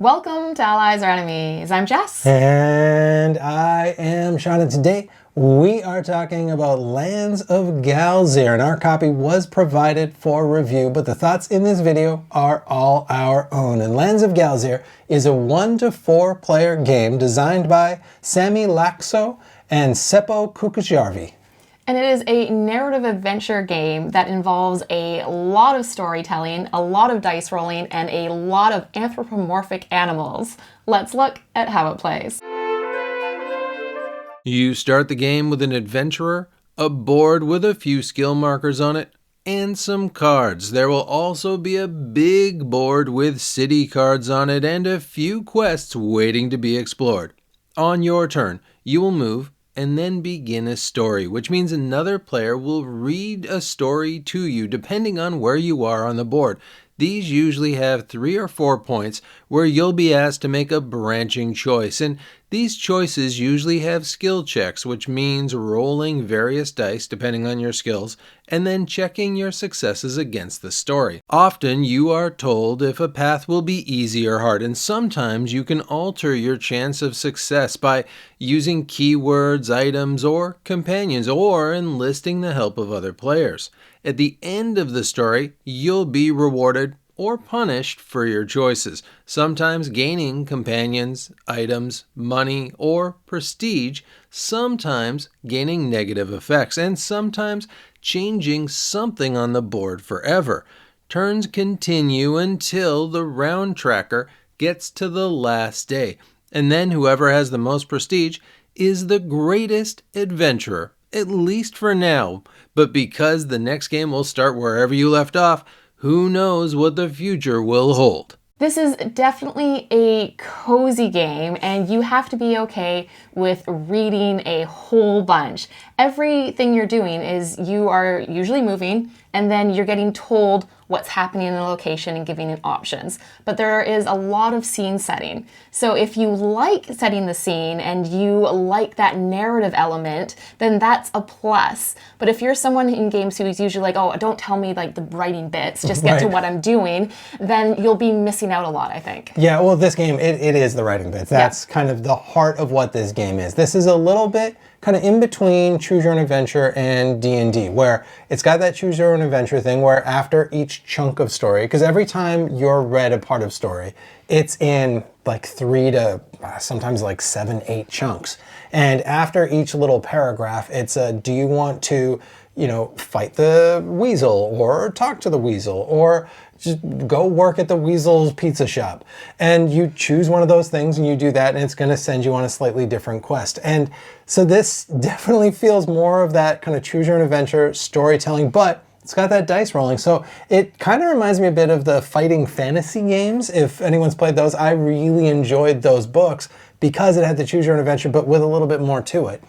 Welcome to Allies or Enemies. I'm Jess. And I am Sean, and today we are talking about Lands of Galzyr, and our copy was provided for review, but the thoughts in this video are all our own. And Lands of Galzyr is a 1 to 4 player game designed by Sami, Laakso and Seppo Kuukasjärvi. And it is a narrative adventure game that involves a lot of storytelling, a lot of dice rolling, and a lot of anthropomorphic animals. Let's look at how it plays. You start the game with an adventurer, a board with a few skill markers on it, and some cards. There will also be a big board with city cards on it and a few quests waiting to be explored. On your turn, you will move and then begin a story, which means another player will read a story to you depending on where you are on the board. These usually have 3 or 4 points where you'll be asked to make a branching choice, and these choices usually have skill checks, which means rolling various dice depending on your skills, and then checking your successes against the story. Often you are told if a path will be easy or hard, and sometimes you can alter your chance of success by using keywords, items, or companions, or enlisting the help of other players. At the end of the story, you'll be rewarded or punished for your choices, sometimes gaining companions, items, money, or prestige, sometimes gaining negative effects, and sometimes changing something on the board forever. Turns continue until the round tracker gets to the last day, and then whoever has the most prestige is the greatest adventurer, at least for now. But because the next game will start wherever you left off, who knows what the future will hold. This is definitely a cozy game, and you have to be okay with reading a whole bunch. Everything you're doing is you are usually moving, and then you're getting told what's happening in the location and giving you options. But there is a lot of scene setting. So if you like setting the scene and you like that narrative element, then that's a plus. But if you're someone in games who's usually like, oh, don't tell me like the writing bits, just get to what I'm doing, then you'll be missing out a lot, I think. Yeah, well, this game, it is the writing bits. That's kind of the heart of what this game is. This is a little bit kind of in between Choose Your Own Adventure and D&D, where it's got that Choose Your Own Adventure thing where after each chunk of story, because every time you're read a part of story, it's in like 3 to sometimes like 7, 8 chunks. And after each little paragraph, it's a, do you want to, fight the weasel or talk to the weasel or just go work at the weasel's pizza shop? And you choose one of those things and you do that, and it's going to send you on a slightly different quest. And so this definitely feels more of that kind of choose your own adventure storytelling, but it's got that dice rolling. So it kind of reminds me a bit of the fighting fantasy games. If anyone's played those, I really enjoyed those books because it had the choose your own adventure, but with a little bit more to it.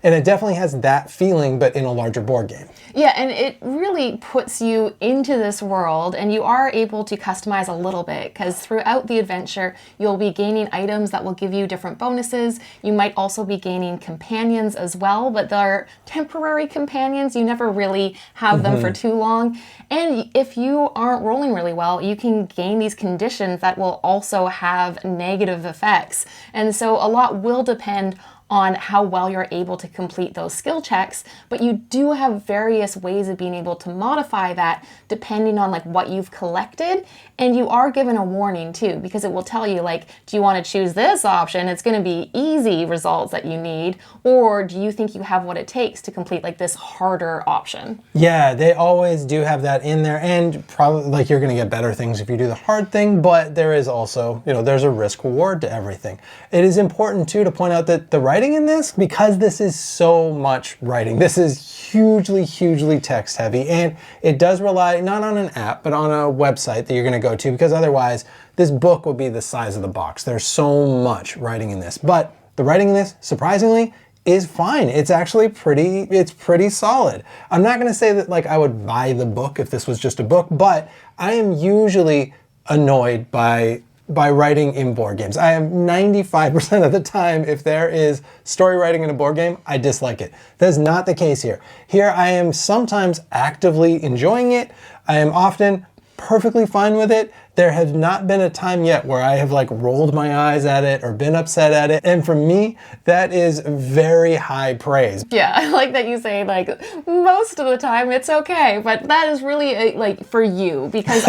And it definitely has that feeling, but in a larger board game. Yeah, and it really puts you into this world, and you are able to customize a little bit, because throughout the adventure, you'll be gaining items that will give you different bonuses. You might also be gaining companions as well, but they're temporary companions. You never really have them for too long. And if you aren't rolling really well, you can gain these conditions that will also have negative effects. And so a lot will depend on how well you're able to complete those skill checks, but you do have various ways of being able to modify that depending on like what you've collected. And you are given a warning too, because it will tell you like, do you want to choose this option? It's going to be easy results that you need, or do you think you have what it takes to complete like this harder option? Yeah, they always do have that in there, and probably like you're going to get better things if you do the hard thing, but there is also, there's a risk reward to everything. It is important too to point out that the writing in this, because this is so much writing, this is hugely text heavy, and it does rely not on an app but on a website that you're going to go to, because otherwise this book would be the size of the box. There's so much writing in this, but the writing in this, surprisingly, is fine. It's actually pretty solid. I'm not going to say that like I would buy the book if this was just a book, but I am usually annoyed by writing in board games. I am 95% of the time, if there is story writing in a board game, I dislike it. That is not the case here. Here I am sometimes actively enjoying it. I am often perfectly fine with it. there has not been a time yet where I have like rolled my eyes at it or been upset at it. And for me, that is very high praise. Yeah, I like that you say like most of the time it's okay, but that is really like for you because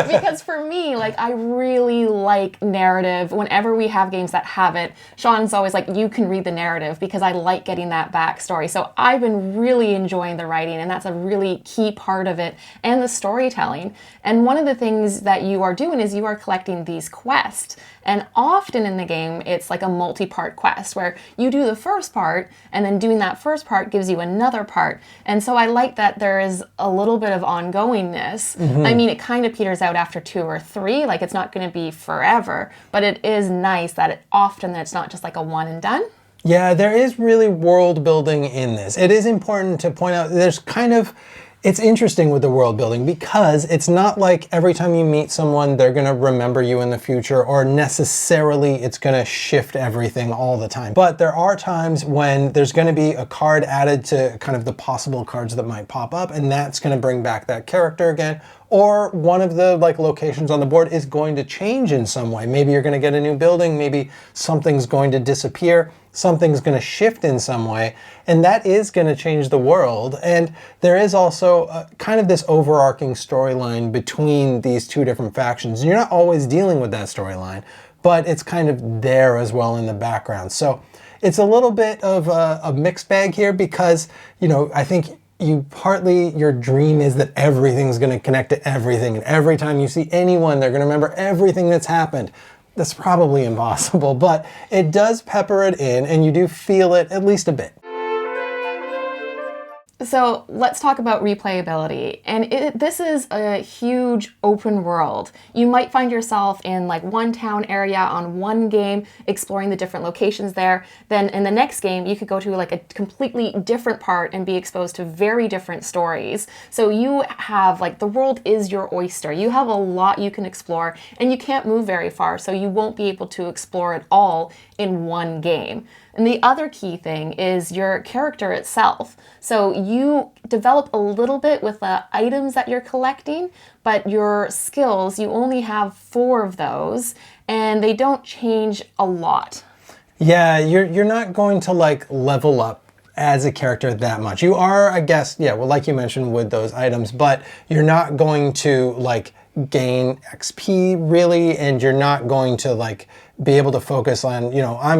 because for me, like I really like narrative. Whenever we have games that have it, Sean's always like, you can read the narrative because I like getting that backstory. So I've been really enjoying the writing, and that's a really key part of it, and the storytelling. And one of the things that you are doing is you are collecting these quests. And often in the game, it's like a multi-part quest where you do the first part, and then doing that first part gives you another part. And so I like that there is a little bit of ongoingness. I mean, it kind of peters out after 2 or 3, like it's not going to be forever, but it is nice that it's not just like a one and done. Yeah, there is really world building in this. It is important to point out it's interesting with the world building because it's not like every time you meet someone, they're going to remember you in the future, or necessarily it's going to shift everything all the time. But there are times when there's going to be a card added to kind of the possible cards that might pop up, and that's going to bring back that character again. Or one of the like locations on the board is going to change in some way. Maybe you're going to get a new building, maybe something's going to disappear, something's going to shift in some way, and that is going to change the world. And there is also kind of this overarching storyline between these two different factions. And you're not always dealing with that storyline, but it's kind of there as well in the background. So it's a little bit of a mixed bag here because, you know, I think your dream is that everything's going to connect to everything, and every time you see anyone, they're going to remember everything that's happened. That's probably impossible, but it does pepper it in, and you do feel it at least a bit. So let's talk about replayability. And this is a huge open world. You might find yourself in like one town area on one game, exploring the different locations there. Then in the next game, you could go to like a completely different part and be exposed to very different stories. So you have like, the world is your oyster. You have a lot you can explore, and you can't move very far, so you won't be able to explore it all in one game. And the other key thing is your character itself. So you develop a little bit with the items that you're collecting, but your skills, you only have 4 of those, and they don't change a lot. Yeah, you're not going to like level up as a character that much. You are, I guess, yeah, well, like you mentioned with those items, but you're not going to like gain XP really, and you're not going to like be able to focus on, you know, I'm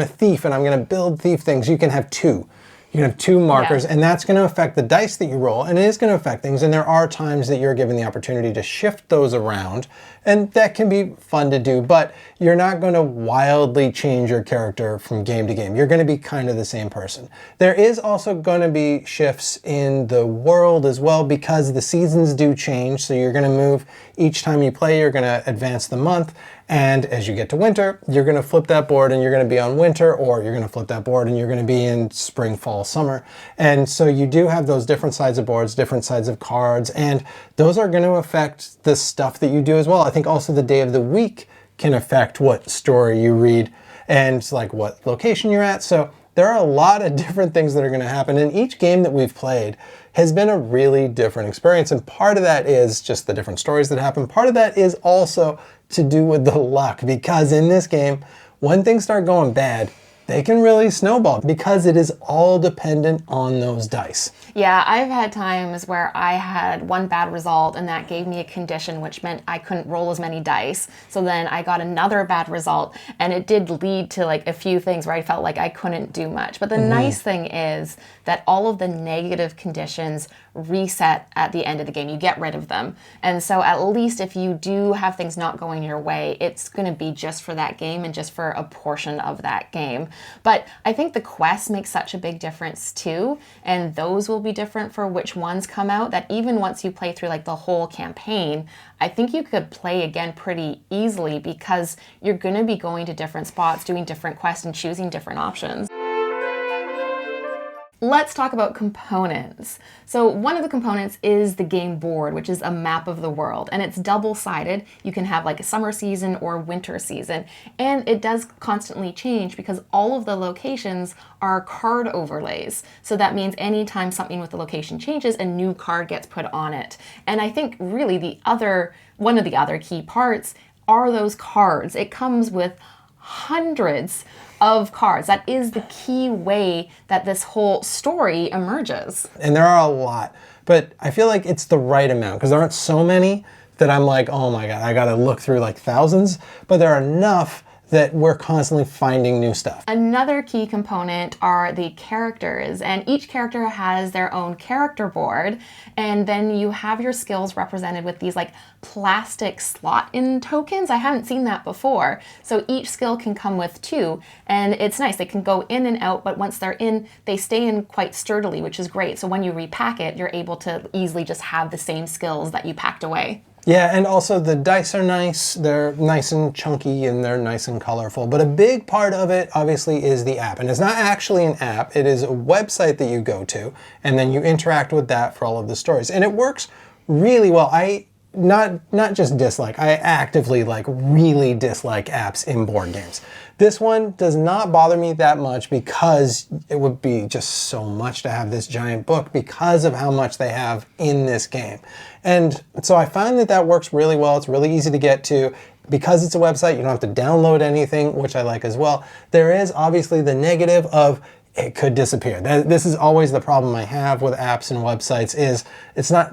a thief and I'm going to build thief things. You can have 2. You can have 2 markers, and that's going to affect the dice that you roll, and it is going to affect things. And there are times that you're given the opportunity to shift those around, and that can be fun to do, but you're not going to wildly change your character from game to game. You're going to be kind of the same person. There is also going to be shifts in the world as well, because the seasons do change. So you're going to move each time you play, you're going to advance the month. And as you get to winter, you're going to flip that board and you're going to be on winter, or you're going to flip that board and you're going to be in spring, fall, summer. And so you do have those different sides of boards, different sides of cards, and those are going to affect the stuff that you do as well. I think also the day of the week can affect what story you read and like what location you're at. So there are a lot of different things that are going to happen, and each game that we've played has been a really different experience. And part of that is just the different stories that happen. Part of that is also to do with the luck, because in this game, when things start going bad, they can really snowball because it is all dependent on those dice. Yeah, I've had times where I had one bad result and that gave me a condition, which meant I couldn't roll as many dice. So then I got another bad result, and it did lead to like a few things where I felt like I couldn't do much. But the nice thing is that all of the negative conditions reset at the end of the game. You get rid of them. And so at least if you do have things not going your way, it's going to be just for that game and just for a portion of that game. But I think the quests make such a big difference too, and those will be different for which ones come out, that even once you play through like the whole campaign, I think you could play again pretty easily, because you're going to be going to different spots, doing different quests, and choosing different options. Let's talk about components. So one of the components is the game board, which is a map of the world, and it's double-sided. You can have like a summer season or winter season, and it does constantly change because all of the locations are card overlays. So that means anytime something with the location changes, a new card gets put on it. And I think really the other one of the other key parts are those cards. It comes with hundreds of cards. That is the key way that this whole story emerges. And there are a lot, but I feel like it's the right amount because there aren't so many that I'm like, oh my God, I gotta look through like thousands, but there are enough that we're constantly finding new stuff. Another key component are the characters, and each character has their own character board, and then you have your skills represented with these like plastic slot-in tokens. I haven't seen that before. So each skill can come with 2, and it's nice. They can go in and out, but once they're in, they stay in quite sturdily, which is great. So when you repack it, you're able to easily just have the same skills that you packed away. Yeah, and also the dice are nice. They're nice and chunky and they're nice and colorful. But a big part of it, obviously, is the app. And it's not actually an app. It is a website that you go to, and then you interact with that for all of the stories. And it works really well. I not just dislike, I actively like really dislike apps in board games. This one does not bother me that much because it would be just so much to have this giant book because of how much they have in this game. And so I find that works really well. It's really easy to get to. Because it's a website, you don't have to download anything, which I like as well. There is obviously the negative of it could disappear. This is always the problem I have with apps and websites is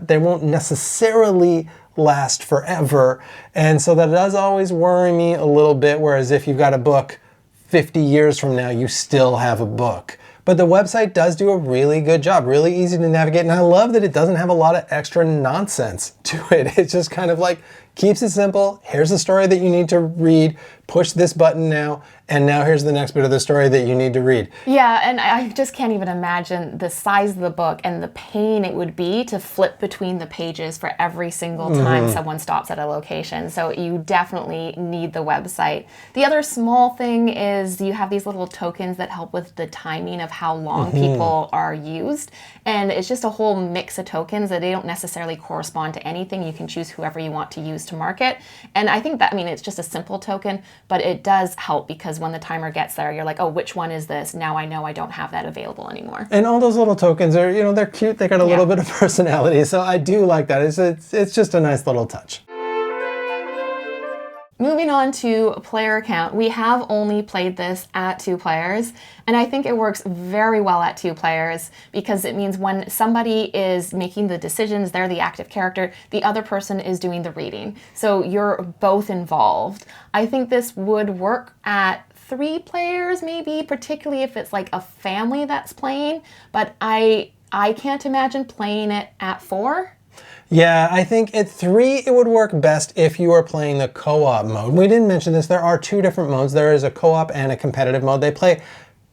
they won't necessarily last forever. And so that does always worry me a little bit, whereas if you've got a book 50 years from now, you still have a book. But the website does do a really good job, really easy to navigate, and I love that it doesn't have a lot of extra nonsense to it. It's just kind of like keeps it simple. Here's the story that you need to read. Push this button now, and now here's the next bit of the story that you need to read. Yeah, and I just can't even imagine the size of the book and the pain it would be to flip between the pages for every single time someone stops at a location. So you definitely need the website. The other small thing is you have these little tokens that help with the timing of how long people are used. And it's just a whole mix of tokens that they don't necessarily correspond to anything. You can choose whoever you want to use to market. And I think that, it's just a simple token, but it does help because when the timer gets there, you're like, oh, which one is this? Now I know I don't have that available anymore. And all those little tokens are, they're cute. They got a little bit of personality. So I do like that. It's just a nice little touch. Moving on to player count, we have only played this at 2 players, and I think it works very well at 2 players because it means when somebody is making the decisions, they're the active character, the other person is doing the reading. So you're both involved. I think this would work at 3 players maybe, particularly if it's like a family that's playing, but I can't imagine playing it at 4. Yeah, I think at 3 it would work best if you are playing the co-op mode. We didn't mention this, there are 2 different modes. There is a co-op and a competitive mode. They play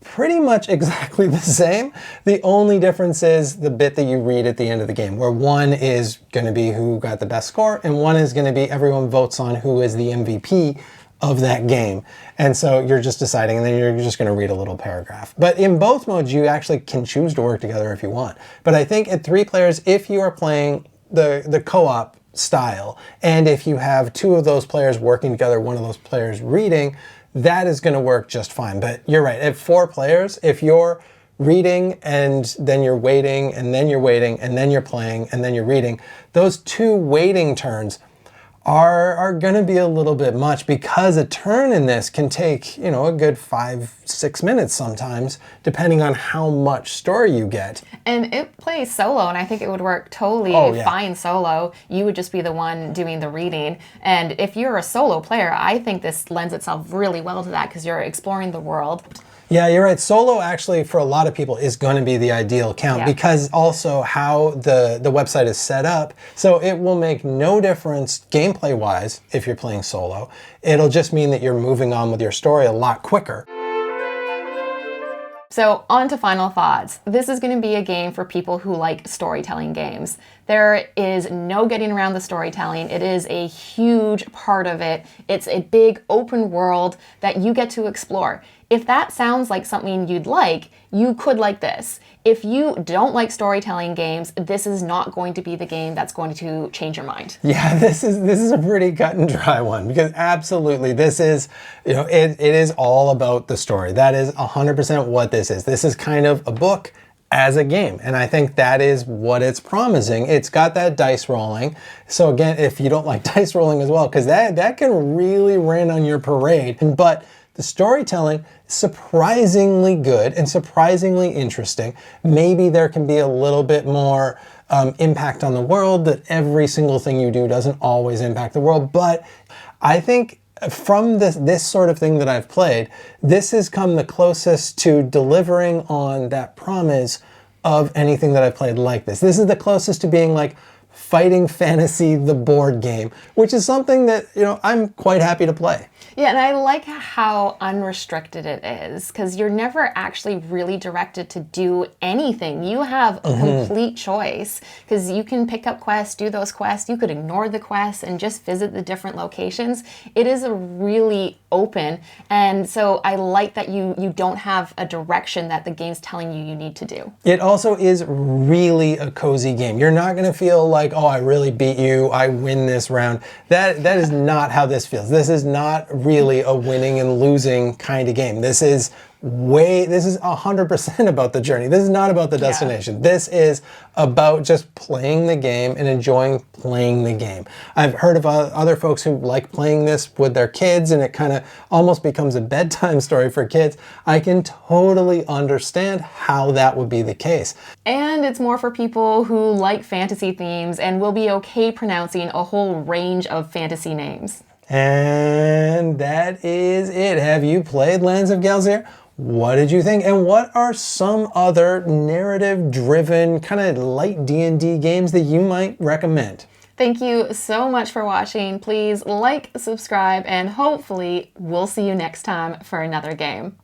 pretty much exactly the same. The only difference is the bit that you read at the end of the game, where one is going to be who got the best score, and one is going to be everyone votes on who is the MVP of that game. And so you're just deciding, and then you're just going to read a little paragraph. But in both modes, you actually can choose to work together if you want. But I think at 3 players, if you are playing the co-op style, and if you have 2 of those players working together, one of those players reading, that is going to work just fine. But you're right, at 4 players, if you're reading and then you're waiting and then you're waiting and then you're playing and then you're reading, those 2 waiting turns are going to be a little bit much because a turn in this can take, a good 5-6 minutes sometimes, depending on how much story you get. And it plays solo, and I think it would work totally fine solo. You would just be the one doing the reading. And if you're a solo player, I think this lends itself really well to that because you're exploring the world. Yeah, you're right. Solo actually, for a lot of people, is going to be the ideal count because also how the website is set up. So it will make no difference gameplay-wise if you're playing solo. It'll just mean that you're moving on with your story a lot quicker. So on to final thoughts. This is going to be a game for people who like storytelling games. There is no getting around the storytelling. It is a huge part of it. It's a big open world that you get to explore. If that sounds like something you'd like, you could like this. If you don't like storytelling games, this is not going to be the game that's going to change your mind. Yeah, this is a pretty cut and dry one because absolutely this is, it is all about the story. That is 100% what this is. This is kind of a book as a game. And I think that is what it's promising. It's got that dice rolling. So again, if you don't like dice rolling as well, because that can really rain on your parade. But the storytelling, surprisingly good and surprisingly interesting. Maybe there can be a little bit more impact on the world, that every single thing you do doesn't always impact the world. But I think from this sort of thing that I've played, this has come the closest to delivering on that promise of anything that I've played like this. This is the closest to being like Fighting Fantasy, the board game, which is something that, I'm quite happy to play. Yeah, and I like how unrestricted it is, because you're never actually really directed to do anything. You have a complete choice, because you can pick up quests, do those quests, you could ignore the quests and just visit the different locations. It is a really open, and so I like that you don't have a direction that the game's telling you need to do. It also is really a cozy game. You're not going to feel like, oh, I really beat you, I win this round. That is not how this feels. This is not really a winning and losing kind of game. This is 100% about the journey. This is not about the destination. Yeah. This is about just playing the game and enjoying playing the game. I've heard of other folks who like playing this with their kids, and it kind of almost becomes a bedtime story for kids. I can totally understand how that would be the case. And it's more for people who like fantasy themes and will be okay pronouncing a whole range of fantasy names. And that is it. Have you played Lands of Galzyr? What did you think? And what are some other narrative-driven, kind of light D&D games that you might recommend? Thank you so much for watching. Please like, subscribe, and hopefully we'll see you next time for another game.